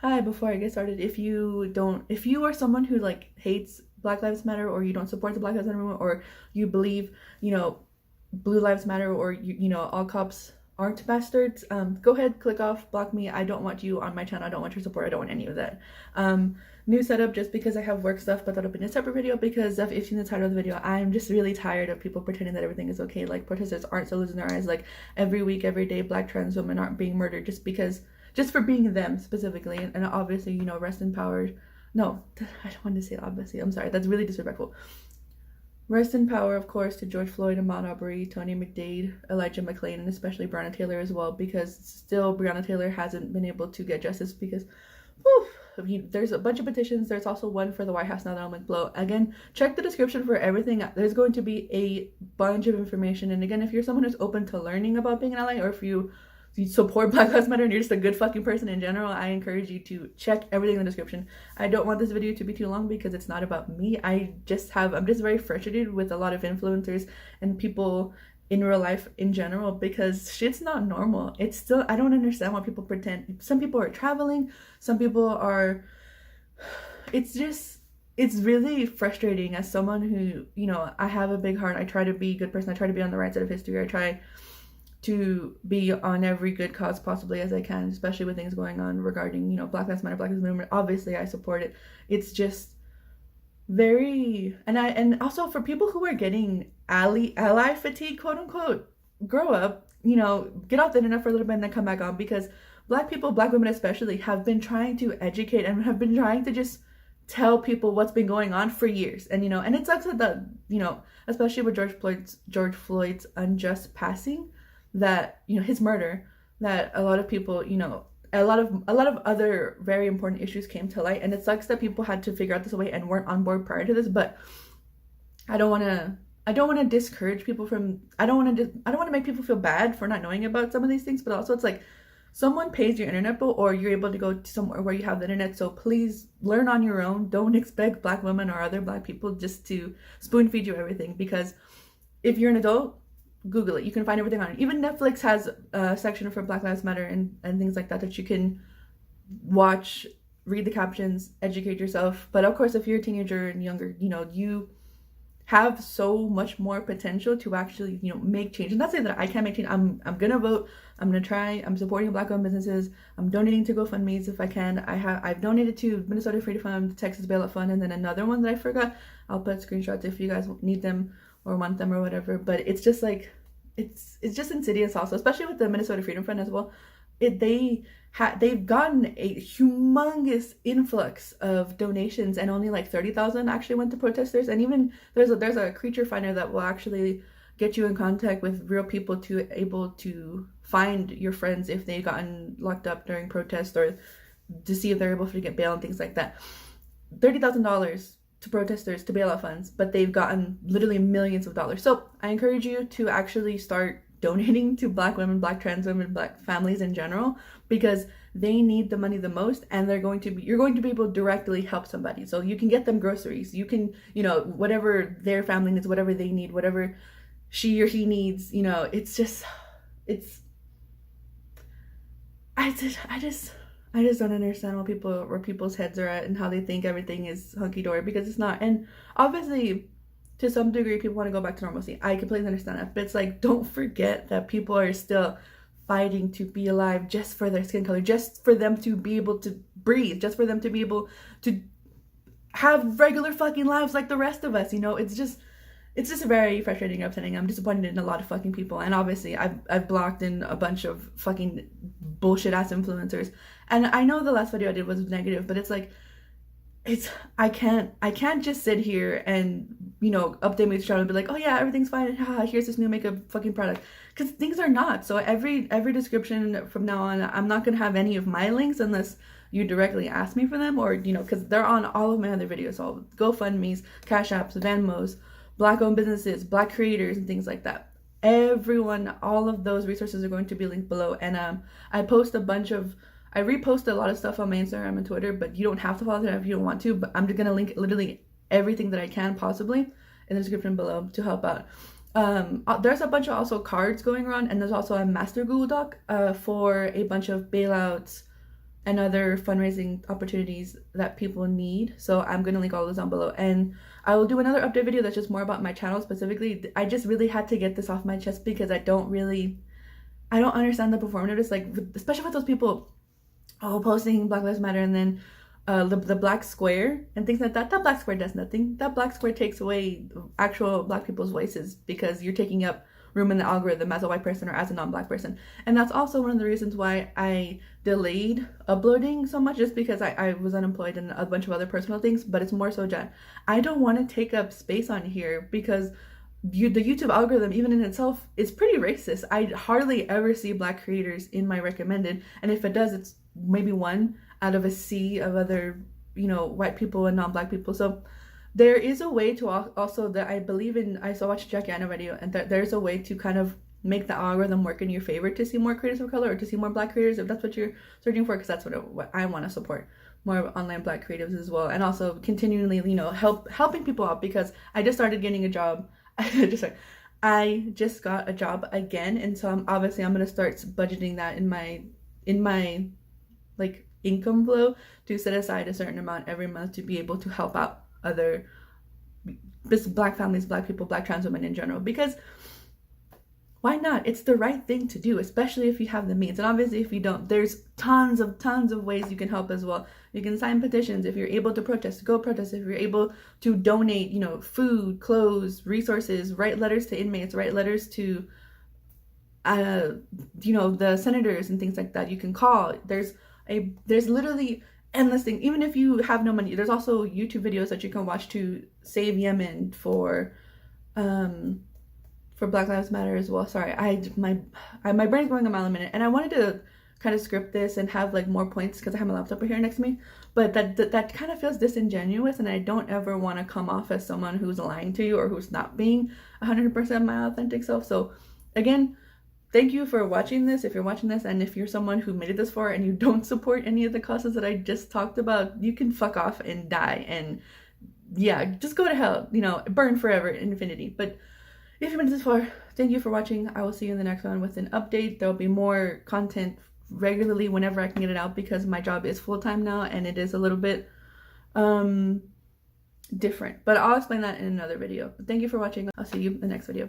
Hi, before I get started, if you are someone who like hates Black Lives Matter, or you don't support the Black Lives Matter movement, or you believe, Blue Lives Matter, or all cops aren't bastards, go ahead, click off, block me. I don't want you on my channel. I don't want your support. I don't want any of that. New setup just because I have work stuff, but that'll be in a separate video because if you've seen the title of the video, I'm just really tired of people pretending that everything is okay. Like, protesters aren't so losing their eyes. Like, every week, every day, Black trans women aren't being murdered just for being them specifically. And obviously, rest in power. No, I don't want to say obviously. I'm sorry. That's really disrespectful. Rest in power, of course, to George Floyd, Ahmaud Arbery, Tony McDade, Elijah McClain, and especially Breonna Taylor as well, because still Breonna Taylor hasn't been able to get justice because, there's a bunch of petitions. There's also one for the White House now that I'll link below. Again, check the description for everything. There's going to be a bunch of information. And again, if you're someone who's open to learning about being an ally, or if you support Black Lives Matter and you're just a good fucking person in general, I encourage you to check everything in the description. I don't want this video to be too long because it's not about me. I'm just very frustrated with a lot of influencers and people in real life in general because shit's not normal. It's still, I don't understand why people pretend. Some people are traveling, some people are, it's really frustrating as someone who, I have a big heart. I try to be a good person. I try to be on the right side of history. I try to be on every good cause possibly as I can, especially with things going on regarding, Black Lives Matter, Black Lives Movement. Obviously, I support it. It's just very, and also for people who are getting ally fatigue, quote unquote, grow up, get off the internet for a little bit and then come back on, because Black people, Black women especially, have been trying to educate and have been trying to just tell people what's been going on for years. And and it sucks that especially with George Floyd's unjust passing, that his murder, that a lot of people, a lot of other very important issues came to light, and it sucks that people had to figure out this way and weren't on board prior to this. But I don't want to discourage people from, I don't want to make people feel bad for not knowing about some of these things, but also it's like, someone pays your internet bill, or you're able to go to somewhere where you have the internet, so please learn on your own. Don't expect Black women or other Black people just to spoon feed you everything, because if you're an adult, Google it. You can find everything on it. Even Netflix has a section for Black Lives Matter and things like that you can watch, read the captions, educate yourself. But of course, if you're a teenager and younger, you have so much more potential to actually, make change. And not saying that I can't make change. I'm gonna vote. I'm gonna try. I'm supporting Black-owned businesses. I'm donating to GoFundMe's if I can. I've donated to Minnesota Freedom Fund, Texas Bailout Fund, and then another one that I forgot. I'll put screenshots if you guys need them or want them or whatever. But it's just like, it's just insidious also, especially with the Minnesota Freedom Fund as well. They've gotten a humongous influx of donations, and only like 30,000 actually went to protesters. And even there's a creature finder that will actually get you in contact with real people to able to find your friends if they've gotten locked up during protests, or to see if they're able to get bail and things like that. $30,000 to protesters, to bailout funds, but they've gotten literally millions of dollars. So I encourage you to actually start donating to Black women, Black trans women, Black families in general, because they need the money the most, and you're going to be able to directly help somebody. So you can get them groceries, you can, whatever their family needs, whatever they need, whatever she or he needs, I just don't understand where people's heads are at and how they think everything is hunky-dory, because it's not. And obviously, to some degree, people want to go back to normalcy. I completely understand that. But it's like, don't forget that people are still fighting to be alive just for their skin color, just for them to be able to breathe, just for them to be able to have regular fucking lives like the rest of us. It's just very frustrating and upsetting. I'm disappointed in a lot of fucking people. And obviously, I've blocked in a bunch of fucking bullshit-ass influencers. And I know the last video I did was negative, but it's like, I can't just sit here and, update my channel and be like, oh yeah, everything's fine. Here's this new makeup fucking product. Because things are not. So every description from now on, I'm not going to have any of my links unless you directly ask me for them, or, because they're on all of my other videos. So GoFundMe's, Cash Apps, Venmos, Black-owned businesses, Black creators, and things like that. Everyone, all of those resources are going to be linked below. And I repost a lot of stuff on my Instagram and Twitter, but you don't have to follow that if you don't want to. But I'm just gonna link literally everything that I can possibly in the description below to help out. There's a bunch of also cards going around, and there's also a master Google Doc for a bunch of bailouts, and other fundraising opportunities that people need. So I'm going to link all those down below. And I will do another update video that's just more about my channel specifically. I just really had to get this off my chest because I don't understand the performative, like, especially with those people, posting Black Lives Matter and then the black square and things like that. That black square does nothing. That black square takes away actual Black people's voices because you're taking up room in the algorithm as a white person or as a non-Black person. And that's also one of the reasons why I delayed uploading so much, just because I was unemployed and a bunch of other personal things. But it's more so that I don't want to take up space on here because the YouTube algorithm, even in itself, is pretty racist. I hardly ever see Black creators in my recommended, and if it does, it's maybe one out of a sea of other, white people and non-Black people. So there is a way to also, that I believe in. I saw watch Jack Anna video, and there's a way to kind of make the algorithm work in your favor to see more creators of color or to see more Black creators, if that's what you're searching for, because that's what I want to support, more online Black creatives as well. And also continually, helping people out, because I just started getting a job. I just got a job again, and so I'm gonna start budgeting that in my like income flow, to set aside a certain amount every month to be able to help out other Black families, Black people, Black trans women in general, because why not? It's the right thing to do, especially if you have the means. And obviously if you don't, there's tons of ways you can help as well. You can sign petitions. If you're able to protest, go protest. If you're able to donate, food, clothes, resources, write letters to inmates, write letters to the senators and things like that. You can call. There's literally endless things. Even if you have no money, there's also YouTube videos that you can watch to save Yemen for Black Lives Matter as well. Sorry, my brain's going a mile a minute, and I wanted to kind of script this and have like more points because I have my laptop right here next to me, but that kind of feels disingenuous, and I don't ever want to come off as someone who's lying to you or who's not being 100% my authentic self. So again, thank you for watching this, if you're watching this, and if you're someone who made it this far and you don't support any of the causes that I just talked about, you can fuck off and die, and yeah, just go to hell, burn forever, infinity. But if you made it this far, thank you for watching. I will see you in the next one with an update. There will be more content regularly whenever I can get it out, because my job is full-time now and it is a little bit different. But I'll explain that in another video. But thank you for watching. I'll see you in the next video.